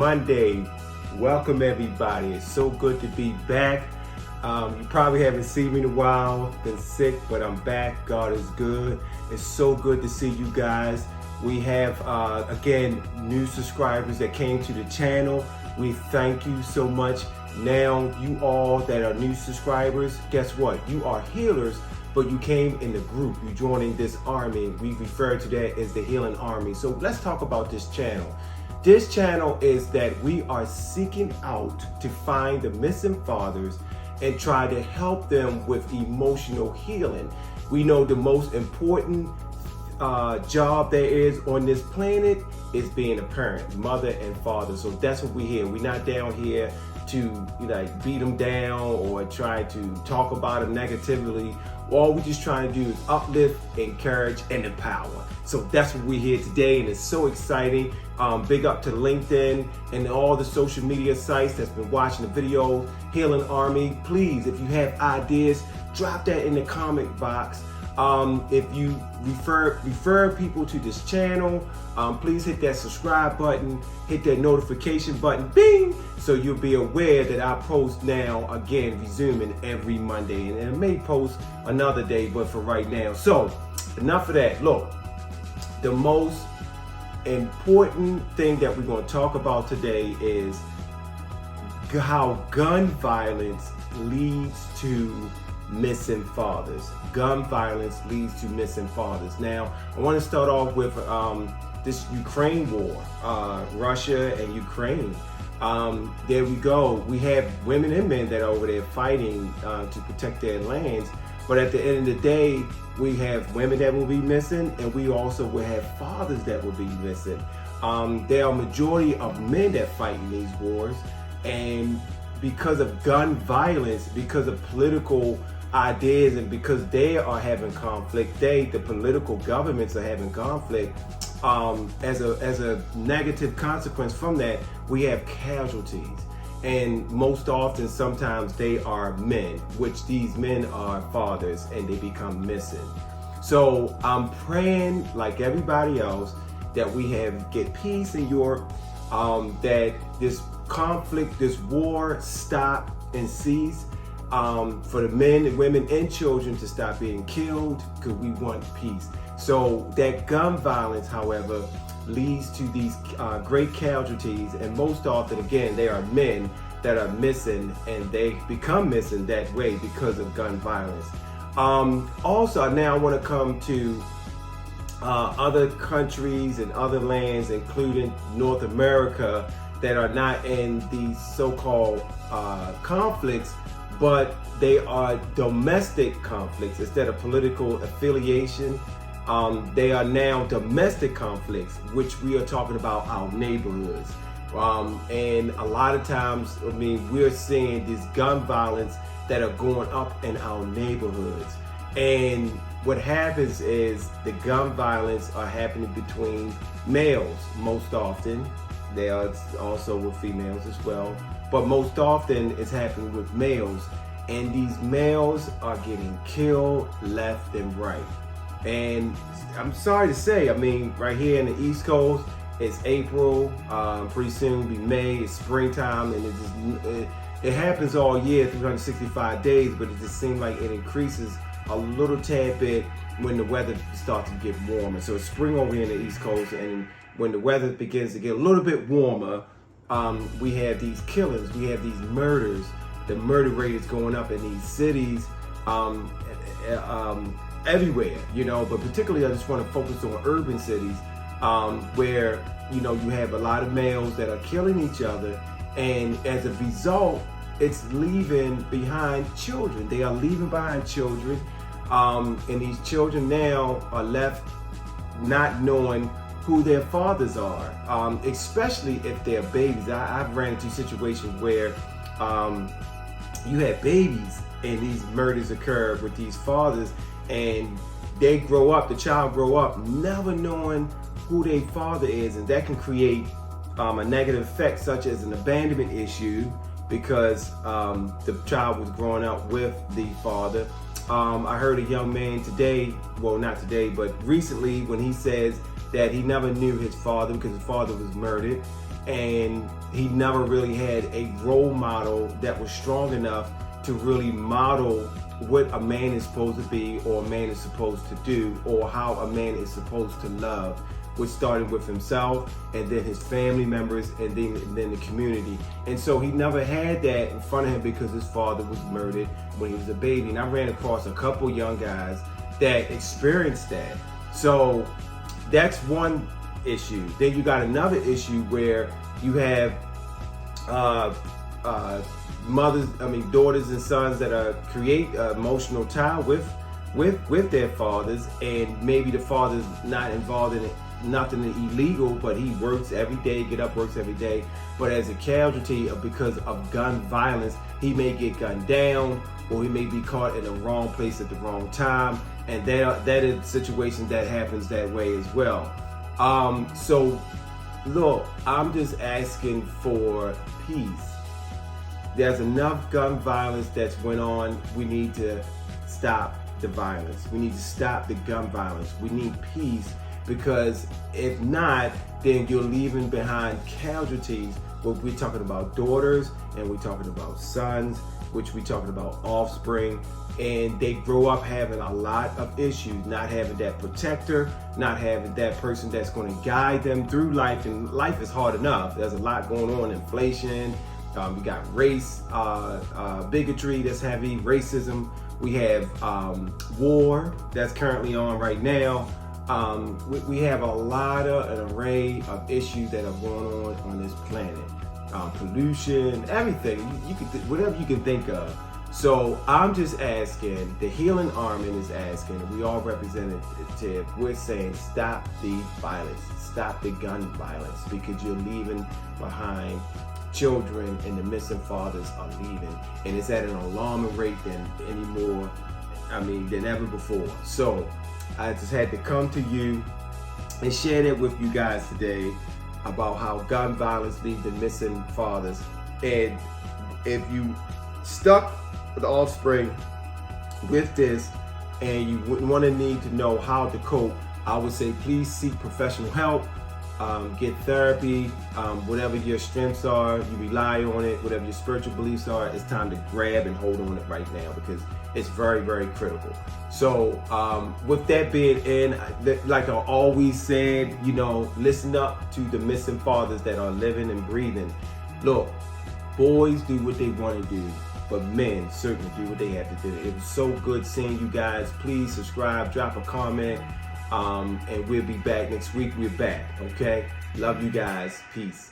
Monday. Welcome everybody. It's so good to be back. You probably haven't seen me in a while, been sick, but I'm back. God is good. It's so good to see you guys. We have, again, new subscribers that came to the channel. We thank you so much. Now, you all that are new subscribers, guess what? You are healers, but you came in the group. You joining this army. We refer to that as the Healing Army. So let's talk about this channel. This channel is that we are seeking out to find the missing fathers and try to help them with emotional healing. We know the most important job there is on this planet is being a parent, mother and father. So that's what we're here. We're not down here to beat them down or try to talk about them negatively. All we're just trying to do is uplift, encourage, and empower. So that's what we're here today, and it's so exciting. Big up to LinkedIn and all the social media sites that's been watching the videos. Healing Army, please, if you have ideas, drop that in the comment box. If you refer people to this channel, please hit that subscribe button, hit that notification button, bing, so you'll be aware that I post now, again, resuming every Monday, and I may post another day, but for right now. So enough of that. Look, the most important thing that we're going to talk about today is how gun violence leads to missing fathers. Gun violence leads to missing fathers. Now, I want to start off with this Ukraine war, Russia and Ukraine. There we go. We have women and men that are over there fighting to protect their lands. But at the end of the day, we have women that will be missing, and we also will have fathers that will be missing. There are a majority of men that fight in these wars, and because of gun violence, because of political ideas, and because they are having conflict, the political governments are having conflict, as a negative consequence from that, we have casualties. And most often, sometimes they are men, which these men are fathers, and they become missing. So I'm praying, like everybody else, that we get peace in Europe, that this conflict, this war stop and cease, for the men and women and children to stop being killed, because we want peace. So that gun violence, however, leads to these great casualties, and most often, again, they are men that are missing, and they become missing that way because of gun violence. Also, now I want to come to other countries and other lands, including North America, that are not in these so-called conflicts, but they are domestic conflicts instead of political affiliation. They are now domestic conflicts, which we are talking about our neighborhoods. And a lot of times, we're seeing this gun violence that are going up in our neighborhoods. And what happens is the gun violence are happening between males most often. They are also with females as well, but most often it's happening with males. And these males are getting killed left and right. And I'm sorry to say, right here in the East Coast, it's April, pretty soon it'll be May, it's springtime, and it happens all year, 365 days, but it just seems like it increases a little tad bit when the weather starts to get warmer. So it's spring over here in the East Coast, and when the weather begins to get a little bit warmer, we have these killings, we have these murders. The murder rate is going up in these cities, everywhere, but particularly I just want to focus on urban cities, where, you have a lot of males that are killing each other, and as a result, it's leaving behind children. They are leaving behind children, and these children now are left not knowing who their fathers are, especially if they're babies. I've ran into situations where you have babies and these murders occur with these fathers, and they grow up, the child grow up never knowing who their father is, and that can create a negative effect, such as an abandonment issue, because the child was growing up with the father. I heard a young man today, well, not today, but recently, when he says that he never knew his father because his father was murdered. and he never really had a role model that was strong enough to really model what a man is supposed to be, or a man is supposed to do, or how a man is supposed to love, which started with himself and then his family members and then the community. And so he never had that in front of him because his father was murdered when he was a baby. And I ran across a couple young guys that experienced that. So that's one issue. Then you got another issue where you have daughters and sons that create emotional tie with their fathers, and maybe the father's not involved in nothing illegal, but he works every day, works every day. But as a casualty because of gun violence, he may get gunned down, or he may be caught in the wrong place at the wrong time, and that is situations that happens that way as well. So look, I'm just asking for peace. There's enough gun violence that's went on. We need to stop the violence. We need to stop the gun violence. We need peace, because if not, then you're leaving behind casualties. Well, we're talking about daughters, and we're talking about sons, which we're talking about offspring, and they grow up having a lot of issues, not having that protector, not having that person that's going to guide them through life. And life is hard enough. There's a lot going on: inflation, we got race, bigotry that's heavy, racism. We have war that's currently on right now. We have an array of issues that are going on this planet. Pollution, everything, you could whatever you can think of. So I'm just asking, the Healing Army is asking, and we all representative, we're saying stop the violence, stop the gun violence, because you're leaving behind children, and the missing fathers are leaving, and it's at an alarming rate than ever before. So I just had to come to you and share that with you guys today about how gun violence leaves the missing fathers. And if you stuck with the offspring with this, and you want to need to know how to cope, I would say please seek professional help. Get therapy, whatever your strengths are, you rely on it, whatever your spiritual beliefs are, it's time to grab and hold on it right now, because it's very, very critical. So with that being in, like I always said, listen up to the missing fathers that are living and breathing. Look, boys do what they want to do, but men certainly do what they have to do. It was so good seeing you guys. Please subscribe, drop a comment. And we'll be back next week. We're back, okay? Love you guys. Peace.